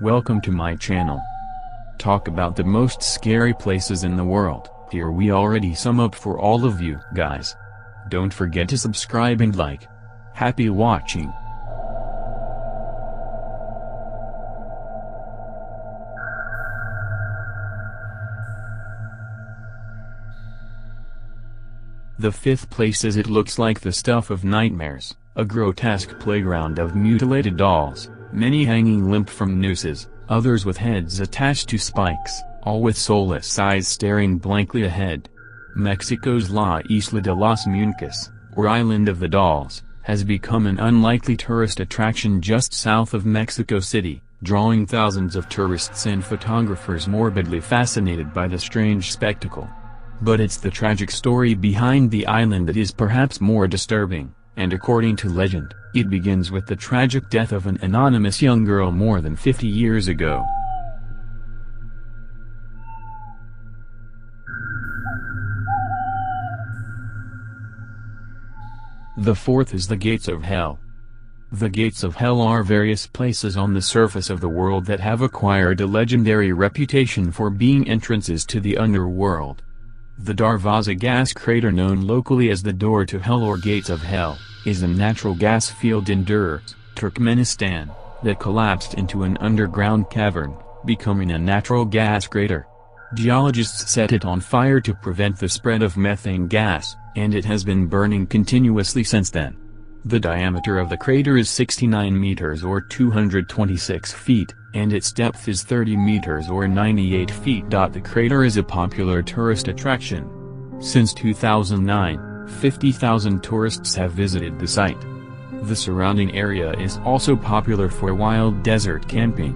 Welcome to my channel. Talk about the most scary places in the world. Here we already sum up for all of you guys. Don't forget to subscribe and like. Happy watching. The fifth place is It looks like the stuff of nightmares, a grotesque playground of mutilated dolls, many hanging limp from nooses, others with heads attached to spikes, all with soulless eyes staring blankly ahead. Mexico's La Isla de los Muñecos, or Island of the Dolls, has become an unlikely tourist attraction just south of Mexico City, drawing thousands of tourists and photographers morbidly fascinated by the strange spectacle. But it's the tragic story behind the island that is perhaps more disturbing, and according to legend, it begins with the tragic death of an anonymous young girl more than 50 years ago. The fourth is the Gates of Hell. The Gates of Hell are various places on the surface of the world that have acquired a legendary reputation for being entrances to the underworld. The Darvaza gas crater, known locally as the Door to Hell or Gates of Hell, is a natural gas field in Durrës, Turkmenistan, that collapsed into an underground cavern, becoming a natural gas crater. Geologists set it on fire to prevent the spread of methane gas, and it has been burning continuously since then. The diameter of the crater is 69 meters or 226 feet, and its depth is 30 meters or 98 feet. The crater is a popular tourist attraction. Since 2009, 50,000 tourists have visited the site. The surrounding area is also popular for wild desert camping.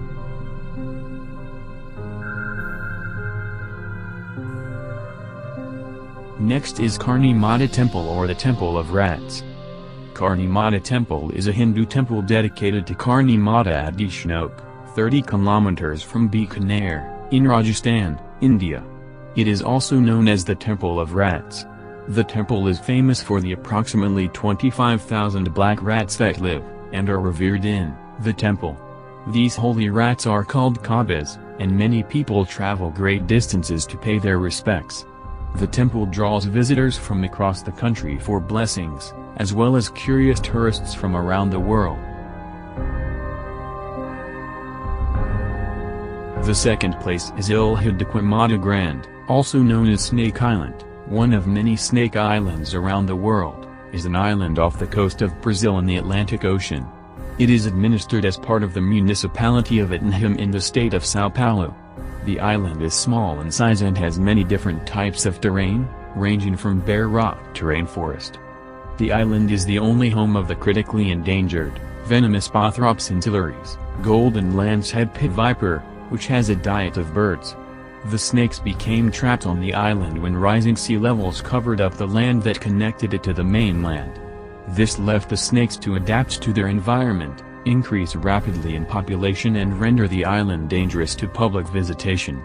Next is Karnimata Temple, or the Temple of Rats. Karnimata Temple is a Hindu temple dedicated to Karnimata at Deshnok, 30 kilometers from Bikaner, in Rajasthan, India. It is also known as the Temple of Rats. The temple is famous for the approximately 25,000 black rats that live, and are revered in, the temple. These holy rats are called kabbas, and many people travel great distances to pay their respects. The temple draws visitors from across the country for blessings, as well as curious tourists from around the world. The second place is Ilha de Queimada Grande, also known as Snake Island, one of many snake islands around the world, is an island off the coast of Brazil in the Atlantic Ocean. It is administered as part of the municipality of Itanhaém in the state of São Paulo. The island is small in size and has many different types of terrain, ranging from bare rock to rainforest. The island is the only home of the critically endangered, venomous Bothrops insularis, golden lancehead pit viper, which has a diet of birds. The snakes became trapped on the island when rising sea levels covered up the land that connected it to the mainland. This left the snakes to adapt to their environment, increase rapidly in population, and render the island dangerous to public visitation.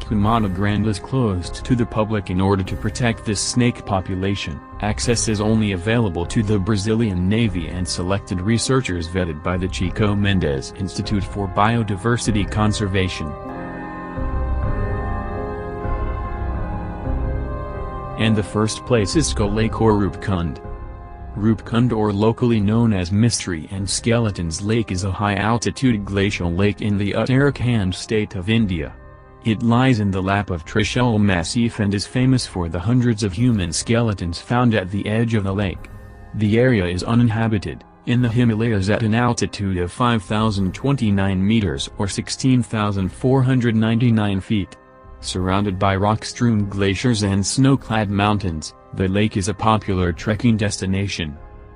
Queimada Grande is closed to the public in order to protect this snake population. Access is only available to the Brazilian Navy and selected researchers vetted by the Chico Mendes Institute for Biodiversity Conservation. And the first place is Skull Lake or Rupkund. Rupkund, or locally known as Mystery and Skeletons Lake, is a high-altitude glacial lake in the Uttarakhand state of India. It lies in the lap of Trishul Massif and is famous for the hundreds of human skeletons found at the edge of the lake. The area is uninhabited, in the Himalayas at an altitude of 5,029 meters or 16,499 feet. Surrounded by rock-strewn glaciers and snow-clad mountains, the lake is a popular trekking destination.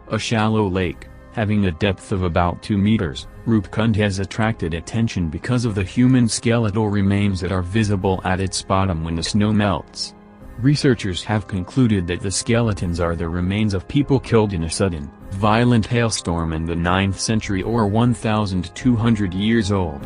A shallow lake, having a depth of about 2 meters, Rupkund has attracted attention because of the human skeletal remains that are visible at its bottom when the snow melts. Researchers have concluded that the skeletons are the remains of people killed in a sudden, violent hailstorm in the 9th century or 1,200 years old.